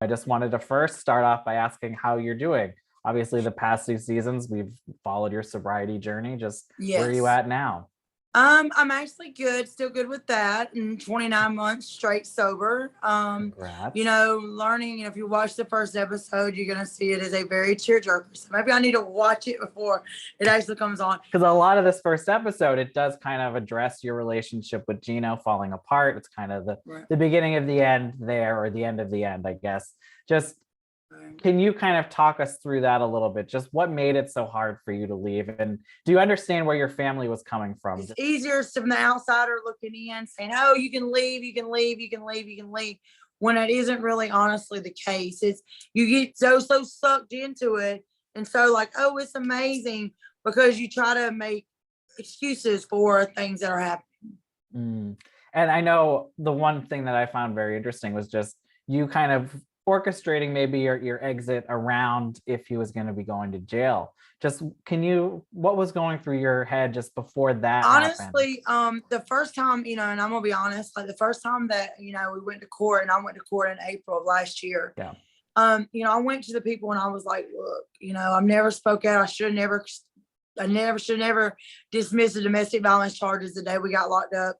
I just wanted to first start off by asking how you're doing. Obviously, the past 2 seasons, we've followed your sobriety journey. Just where are you Yes. at now? I'm actually good, still good with that. And 29 months straight sober. Congrats. Learning, if you watch the first episode, you're gonna see it as a very tearjerker. So maybe I need to watch it before it actually comes on. Because a lot of this first episode, it does kind of address your relationship with Geno falling apart. It's kind of the beginning of the end there, or the end of the end, I guess. Just can you kind of talk us through that a little bit? Just what made it so hard for you to leave? And do you understand where your family was coming from? It's easier from the outsider looking in, saying, oh, you can leave, you can leave, you can leave, you can leave, when it isn't really honestly the case. It's you get so sucked into it. And so like, oh, it's amazing, because you try to make excuses for things that are happening. And I know the one thing that I found very interesting was just you kind of orchestrating maybe your exit around if he was going to be going to jail. Just what was going through your head just before that honestly happened? The first time, and I'm gonna be honest, like the first time that we went to court, and I went to court in April of last year. Yeah. I went to the people and I was like, look, I've never spoke out. I should never dismiss the domestic violence charges the day we got locked up,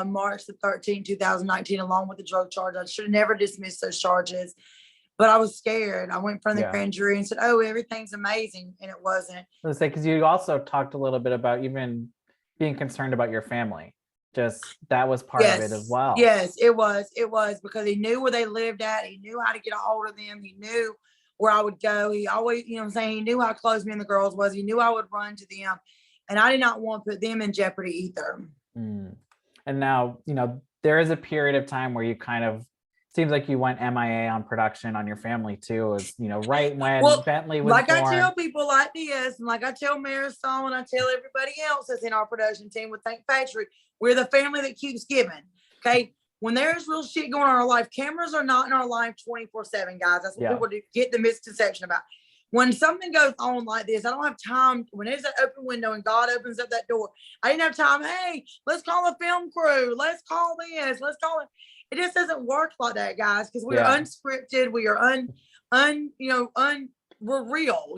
March the 13th, 2019, along with the drug charge. I should have never dismissed those charges, but I was scared. I went in front of the grand jury and said, oh, everything's amazing. And it wasn't. Let's say, because you also talked a little bit about even being concerned about your family. Just that was part of it as well. Yes, it was because he knew where they lived at. He knew how to get a hold of them. He knew where I would go. He always, he knew how close me and the girls was. He knew I would run to them, and I did not want to put them in jeopardy either. And now, there is a period of time where you kind of seems like you went MIA on production on your family too, is right when Bentley was born. I tell people like this, and like I tell Marisol, and I tell everybody else that's in our production team with Think Factory, we're the family that keeps giving. Okay. When there's real shit going on in our life, cameras are not in our life 24/7, guys. That's what people get the misconception about. When something goes on like this, I don't have time. When there's an open window and God opens up that door, I didn't have time. Hey, let's call a film crew. Let's call this. Let's call it. It just doesn't work like that, guys, because we're unscripted. We are we're real,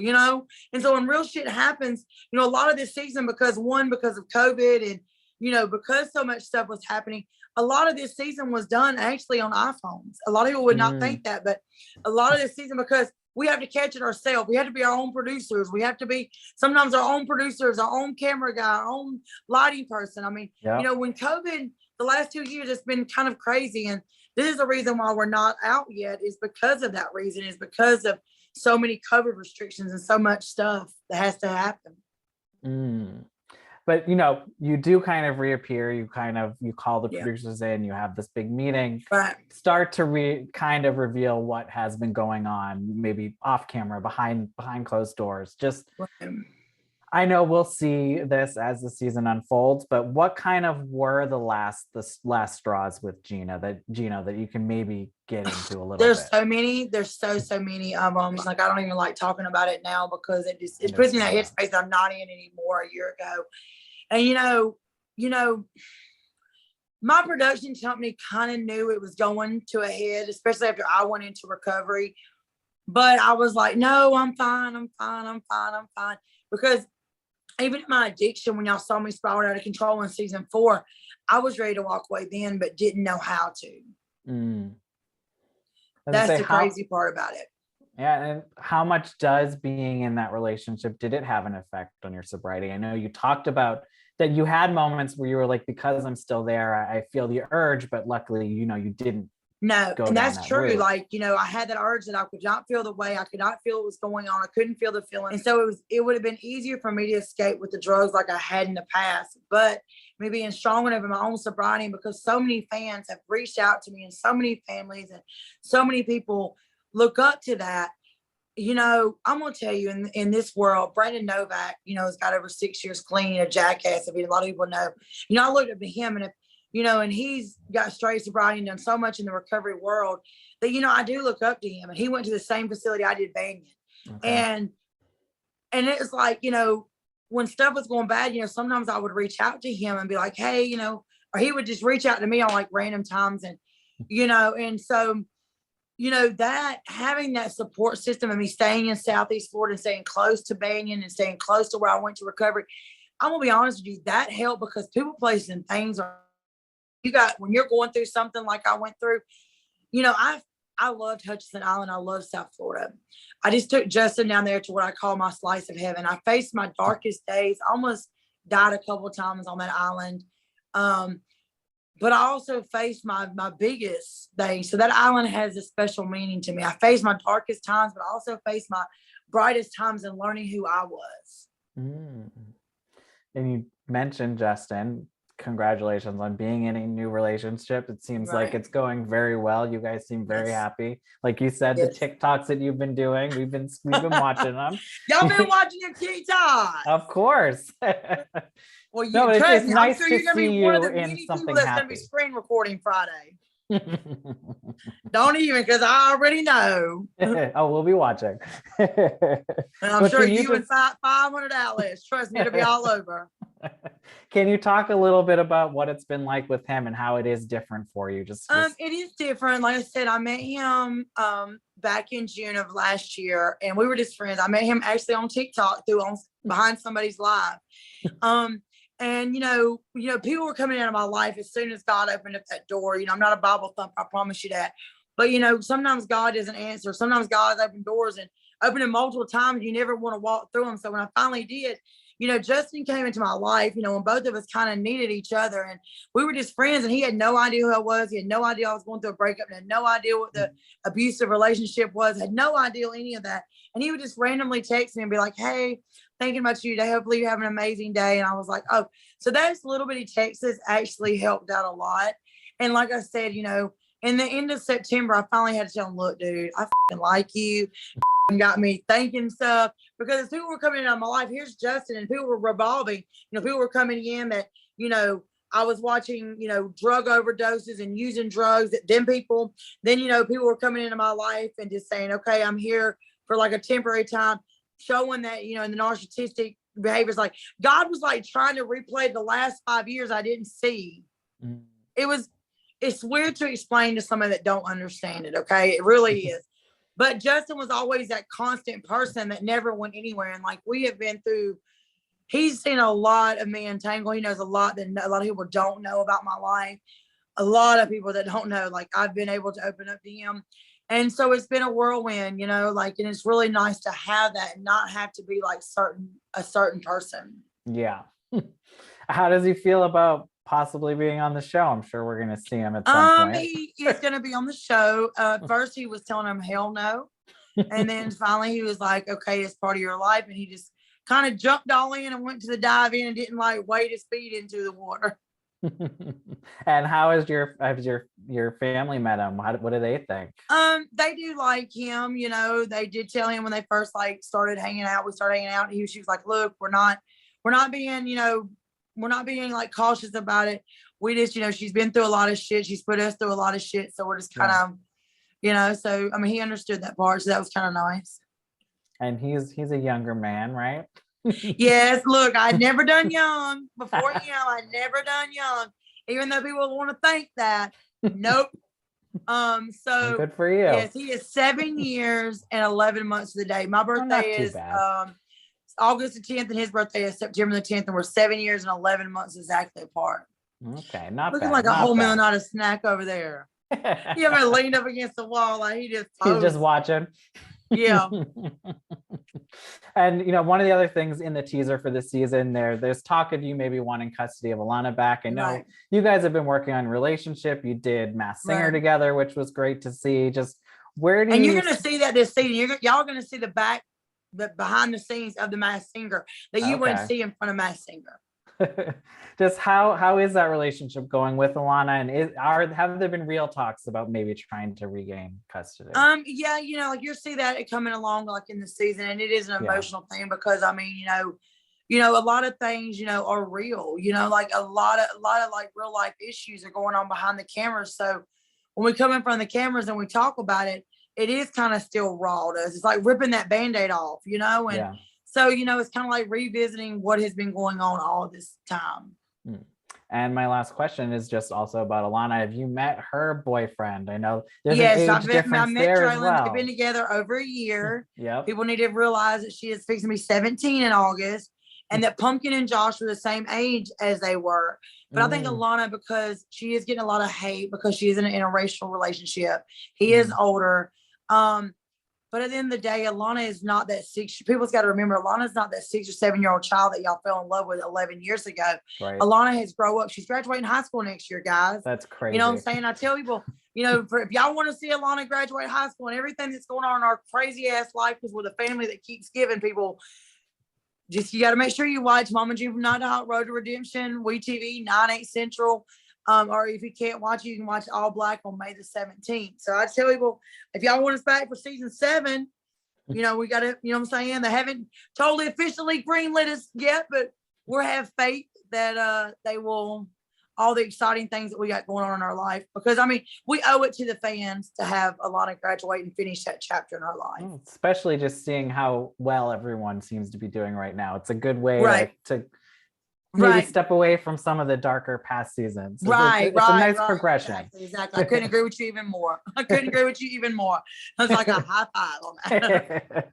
And so when real shit happens, a lot of this season, because of COVID and, because so much stuff was happening, a lot of this season was done actually on iPhones. A lot of people would not think that, but a lot of this season, because we have to catch it ourselves. We have to be our own producers. We have to be sometimes our own producers, our own camera guy, our own lighting person. I mean, when COVID, the last 2 years, it's been kind of crazy. And this is the reason why we're not out yet, is because of that reason, is because of so many COVID restrictions and so much stuff that has to happen. But, you do kind of reappear. You call the producers in, you have this big meeting, start to kind of reveal what has been going on, maybe off camera, behind closed doors. I know we'll see this as the season unfolds, but what kind of were the last straws with Geno that you can maybe get into a little bit? So many. There's so many of them. Like, I don't even like talking about it now, because it puts me in that headspace I'm not in anymore a year ago. And my production company kind of knew it was going to a head, especially after I went into recovery. But I was like, no, I'm fine. Because even in my addiction, when y'all saw me spiral out of control in season 4, I was ready to walk away then, but didn't know how to. That's the crazy part about it. Yeah. And how much does being in that relationship, did it have an effect on your sobriety? I know you talked about that you had moments where you were like, because I'm still there, I feel the urge, but luckily, you didn't. No, and that's true. Route. Like, I had that urge that I could not feel the way. I could not feel what was going on. I couldn't feel the feeling. And so it would have been easier for me to escape with the drugs like I had in the past. But me being strong enough in my own sobriety, because so many fans have reached out to me, and so many families and so many people look up to that. I'm going to tell you, in this world, Brandon Novak, has got over 6 years clean, a jackass. I mean, a lot of people know. I looked up to him, and and he's got straight sobriety and done so much in the recovery world that, I do look up to him. And he went to the same facility I did Banyan. Okay. And it was like, when stuff was going bad, sometimes I would reach out to him and be like, hey, or he would just reach out to me on like random times. And, and so, that having that support system and me staying in Southeast Florida and staying close to Banyan and staying close to where I went to recovery, I'm gonna be honest with you, that helped because people, places, and things are, when you're going through something like I went through, I loved Hutchinson Island. I love South Florida. I just took Justin down there to what I call my slice of heaven. I faced my darkest days, almost died a couple of times on that island. But I also faced my biggest thing. So that island has a special meaning to me. I faced my darkest times, but I also faced my brightest times in learning who I was. And you mentioned Justin. Congratulations on being in a new relationship. It seems like it's going very well. You guys seem very happy. Like you said, the TikToks that you've been doing, we've been watching them. Y'all been watching your TikTok? Of course. Well, it's nice sure to you're gonna see be one of you the in many something people that's happy. gonna be screen recording Friday. Don't even, because I already know. Oh, we'll be watching. And I'm sure you and 500 outlets. Trust me, it'll be all over. Can you talk a little bit about what it's been like with him and how it is different for you? It is different. Like I said, I met him back in June of last year, and we were just friends. I met him actually on TikTok behind somebody's live. And people were coming into my life as soon as God opened up that door. I'm not a Bible thumper, I promise you that. But sometimes God doesn't answer. Sometimes God has opened doors and opened them multiple times. You never want to walk through them. So when I finally did, Justin came into my life, when both of us kind of needed each other, and we were just friends, and he had no idea who I was. He had no idea I was going through a breakup, and had no idea what the abusive relationship was, had no idea any of that. And he would just randomly text me and be like, "Hey, thinking about you today. Hopefully you have an amazing day." And I was like, oh, so those little bitty texts actually helped out a lot. And like I said, in the end of September, I finally had to tell him, "Look, dude, I like you." Got me thinking stuff, because as people were coming into my life, here's Justin, and people were revolving, people were coming in that, I was watching, drug overdoses and using drugs. Then people were coming into my life and just saying, okay, I'm here for like a temporary time, showing that, in the narcissistic behaviors, like God was like trying to replay the last 5 years I didn't see. It's weird to explain to somebody that don't understand it. Okay. It really is. But Justin was always that constant person that never went anywhere. And like we have been through, he's seen a lot of me entangle. He knows a lot that a lot of people don't know about my life. A lot of people that don't know, like I've been able to open up to him. And so it's been a whirlwind, and it's really nice to have that and not have to be like a certain person. Yeah. How does he feel about possibly being on the show? I'm sure we're going to see him at some point. He is going to be on the show. First he was telling him hell no. And then finally he was like, okay, it's part of your life. And he just kind of jumped all in and went to the dive in and didn't like wade his feet into the water. And how has your family met him? What do they think? They do like him. They did tell him when they first started hanging out. We started hanging out. And she was like, "Look, we're not being we're not being like cautious about it. We just she's been through a lot of shit. She's put us through a lot of shit. So we're just kind of So I mean, he understood that part. So that was kind of nice. And he's a younger man, right? Yes, look, I'd never done young before him. I'd never done young, even though people want to think that. Nope. So good for you. Yes, he is 7 years and 11 months to the day. My birthday is August the 10th, and his birthday is September the 10th, and we're 7 years and 11 months exactly apart. Okay, not looking bad. Like a whole million dollar snack over there. He ever leaned up against the wall like he's just watching. Yeah. And one of the other things in the teaser for this season, there's talk of you maybe wanting custody of Alana back. I know you guys have been working on relationship. You did Masked Singer together, which was great to see. Just where do you're going to see that this season. Y'all going to see the behind the scenes of the Masked Singer that you wouldn't see in front of Masked Singer. Just how is that relationship going with Alana, and have there been real talks about maybe trying to regain custody? Yeah, like you'll see that coming along like in the season, and it is an emotional thing because I mean, a lot of things are real, like a lot of like real life issues are going on behind the cameras. So when we come in front of the cameras and we talk about it, it is kind of still raw to us. It's like ripping that Band-Aid off, So, it's kind of like revisiting what has been going on all this time. And my last question is just also about Alana. Have you met her boyfriend? I know there's an age difference I met there Dralin. as well. They've been together over a year. Yep. People need to realize that she is fixing to be 17 in August, and that Pumpkin and Josh were the same age as they were. But I think Alana, because she is getting a lot of hate because she is in an interracial relationship. He is older. But at the end of the day, Alana is not that people's got to remember, Alana's not that 6 or 7 year old child that y'all fell in love with 11 years ago. Right. Alana has grown up. She's graduating high school next year, guys. That's crazy. You know what I'm saying? I tell people, if y'all want to see Alana graduate high school and everything that's going on in our crazy ass life, because we're the family that keeps giving people, you got to make sure you watch Mama Juvenile Road to Redemption, WeTV, 9/8 Central. Or if you can't watch it, you can watch All Black on May the 17th. So I tell people, if y'all want us back for season 7, we got to, you know what I'm saying? They haven't totally officially greenlit us yet, but we have faith that they will, all the exciting things that we got going on in our life. Because, we owe it to the fans to have Alana graduate and finish that chapter in our life. Especially just seeing how well everyone seems to be doing right now. It's a good way to maybe step away from some of the darker past seasons. It's a nice progression. Exactly. I couldn't agree with you even more. I was like a high five on that.